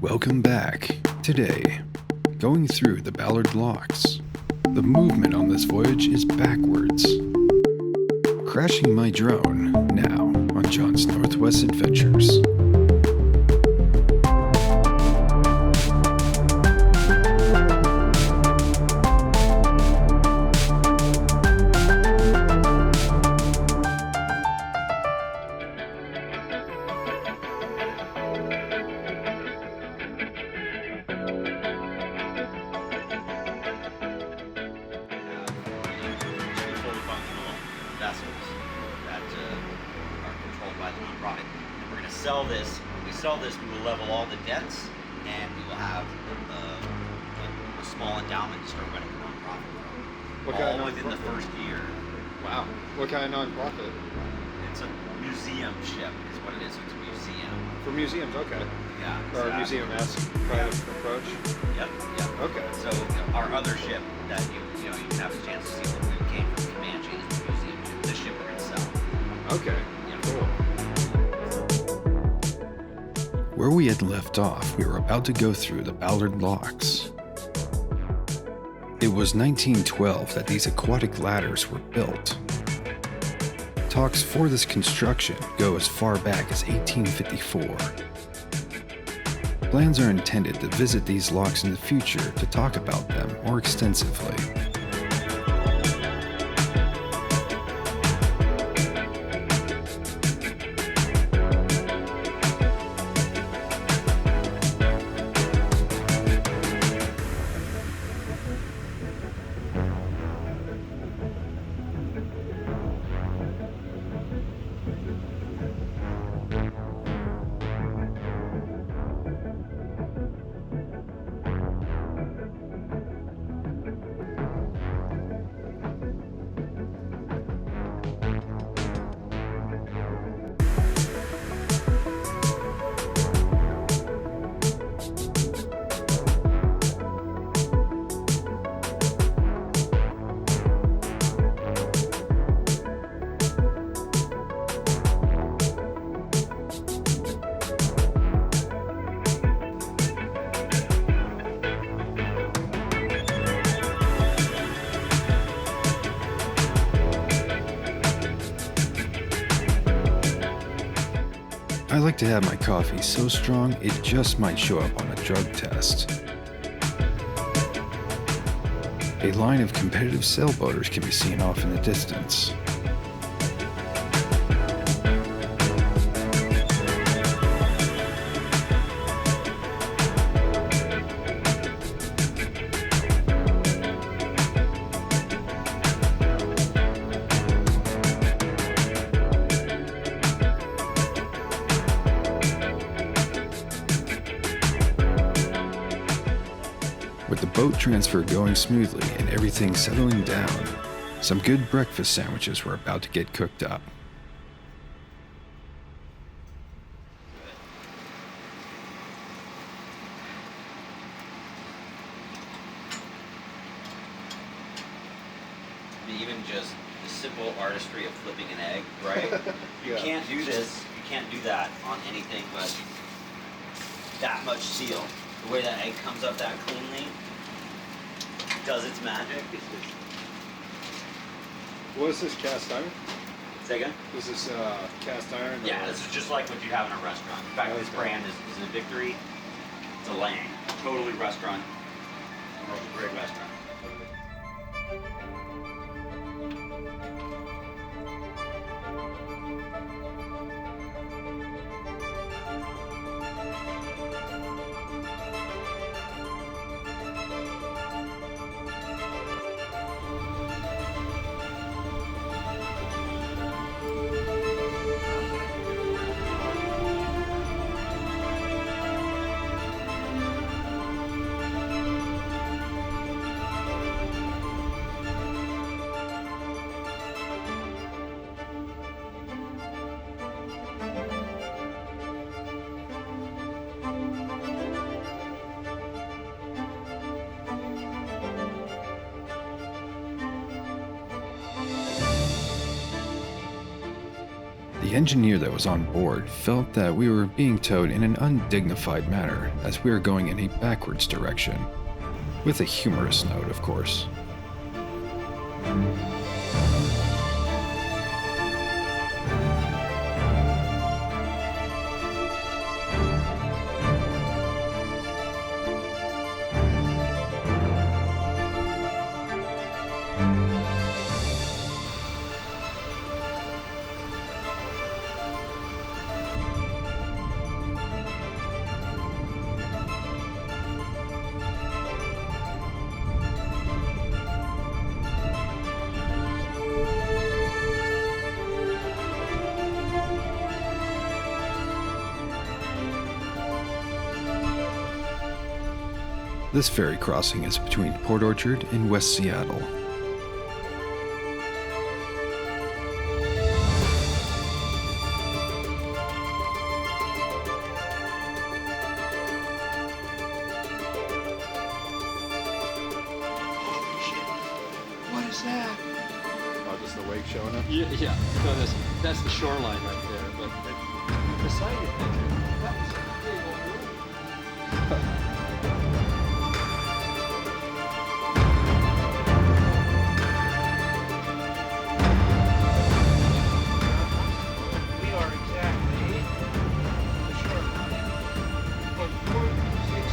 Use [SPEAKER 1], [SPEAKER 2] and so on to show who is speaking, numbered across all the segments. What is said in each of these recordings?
[SPEAKER 1] Welcome back. Today, going through the Ballard locks. The movement on this voyage is backwards. Crashing my drone, now on John's Northwest Adventures.
[SPEAKER 2] Sell this. When we sell this, we will level all the debts, and we will have a small endowment to start running a nonprofit from.
[SPEAKER 3] What
[SPEAKER 2] all
[SPEAKER 3] kind of
[SPEAKER 2] within the first year.
[SPEAKER 3] Wow. What kind of nonprofit?
[SPEAKER 2] It's a museum ship, is what it is. It's a museum.
[SPEAKER 3] For museums, okay.
[SPEAKER 2] Yeah.
[SPEAKER 3] Or a museum-esque kind of approach.
[SPEAKER 2] Yep.
[SPEAKER 3] Okay.
[SPEAKER 2] So our other ship that you can have a chance to see where we came from, Comanche, is the museum ship. This ship we're gonna sell.
[SPEAKER 3] Okay.
[SPEAKER 2] Yeah.
[SPEAKER 3] Cool.
[SPEAKER 1] Where we had left off, we were about to go through the Ballard locks. It was 1912 that these aquatic ladders were built. Talks for this construction go as far back as 1854. Plans are intended to visit these locks in the future to talk about them more extensively. I like to have my coffee so strong it just might show up on a drug test. A line of competitive sailboaters can be seen off in the distance. With the boat transfer going smoothly and everything settling down, some good breakfast sandwiches were about to get cooked up.
[SPEAKER 2] Even just the simple artistry of flipping an egg, right? You
[SPEAKER 3] Yeah.
[SPEAKER 2] can't do this, you can't do that on anything but that much steel. The way that egg comes up that cleanly does its magic. It's just...
[SPEAKER 3] What is this, cast iron?
[SPEAKER 2] Say again?
[SPEAKER 3] Is this cast iron?
[SPEAKER 2] Yeah,
[SPEAKER 3] or-
[SPEAKER 2] this is just like what you have in a restaurant. In fact, this
[SPEAKER 3] Okay.
[SPEAKER 2] brand is a Victory. It's a Lang. Totally restaurant. Great restaurant.
[SPEAKER 1] The engineer that was on board felt that we were being towed in an undignified manner as we were going in a backwards direction, with a humorous note, of course. This ferry crossing is between Port Orchard and West Seattle.
[SPEAKER 4] What is that?
[SPEAKER 3] Oh, just the wake showing up?
[SPEAKER 4] Yeah. No, that's the shoreline right there. But beside it, that was a big old room. We are exactly the shoreline of 46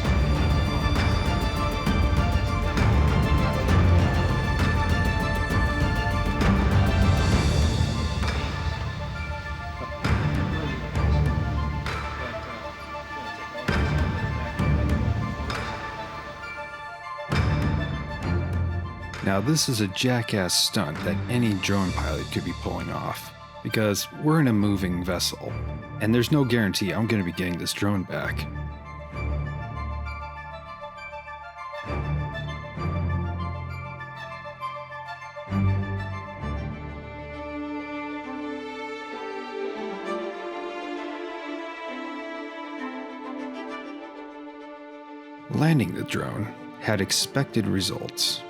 [SPEAKER 1] Now, this is a jackass stunt that any drone pilot could be pulling off, because we're in a moving vessel, and there's no guarantee I'm going to be getting this drone back. Landing the drone had expected results.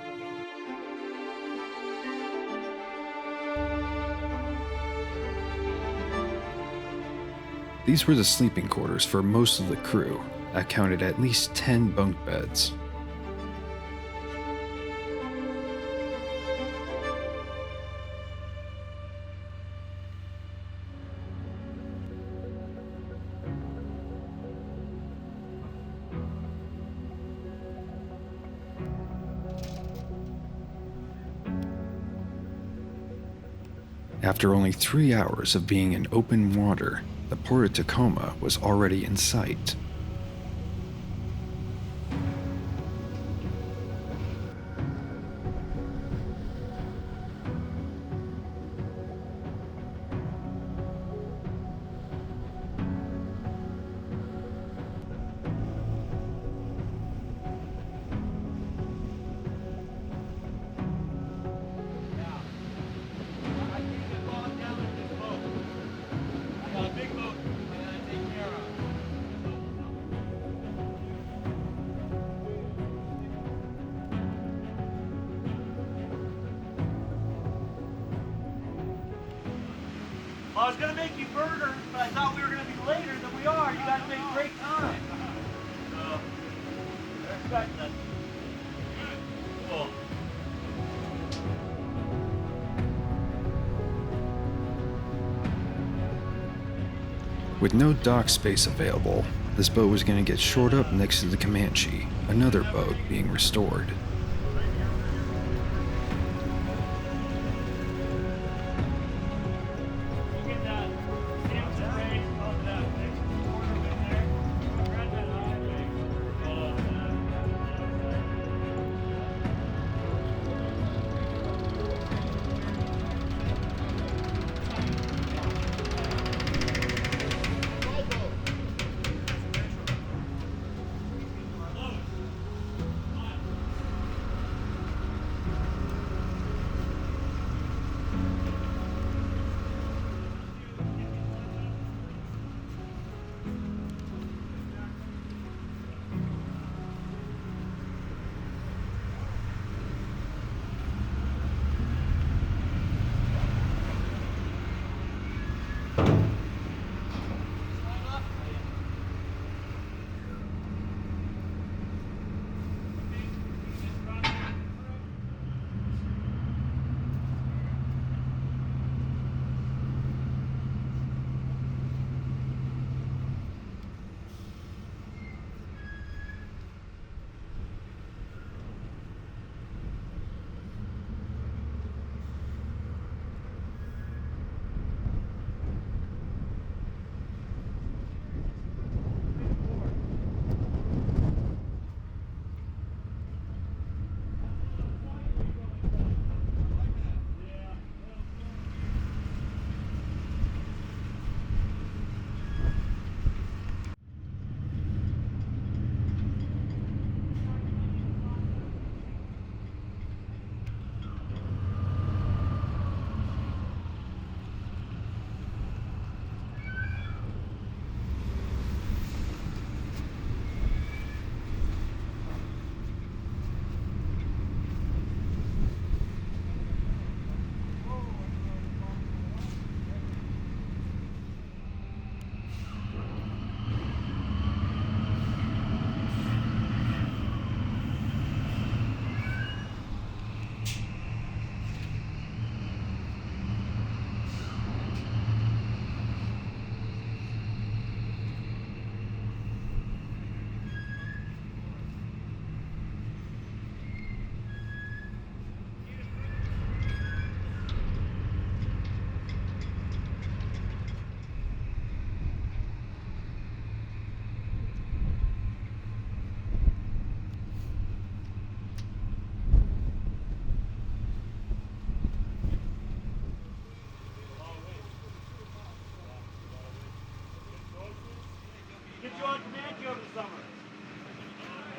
[SPEAKER 1] These were the sleeping quarters for most of the crew, that counted at least 10 bunk beds. After only 3 hours of being in open water, the port of Tacoma was already in sight.
[SPEAKER 5] I was gonna make you burgers, but I thought we were gonna be later than we are. You guys made great time. So, they're expecting us. Cool.
[SPEAKER 1] With no dock space available, this boat was going to get shored up next to the Comanche, another boat being restored.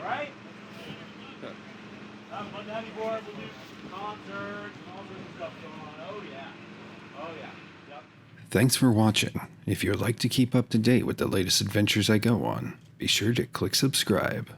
[SPEAKER 5] All right? Fun to have you board. We'll do concerts and all sorts of stuff going on. Oh, yeah. Oh, yeah. Yep.
[SPEAKER 1] Thanks for watching. If you'd like to keep up to date with the latest adventures I go on, be sure to click subscribe.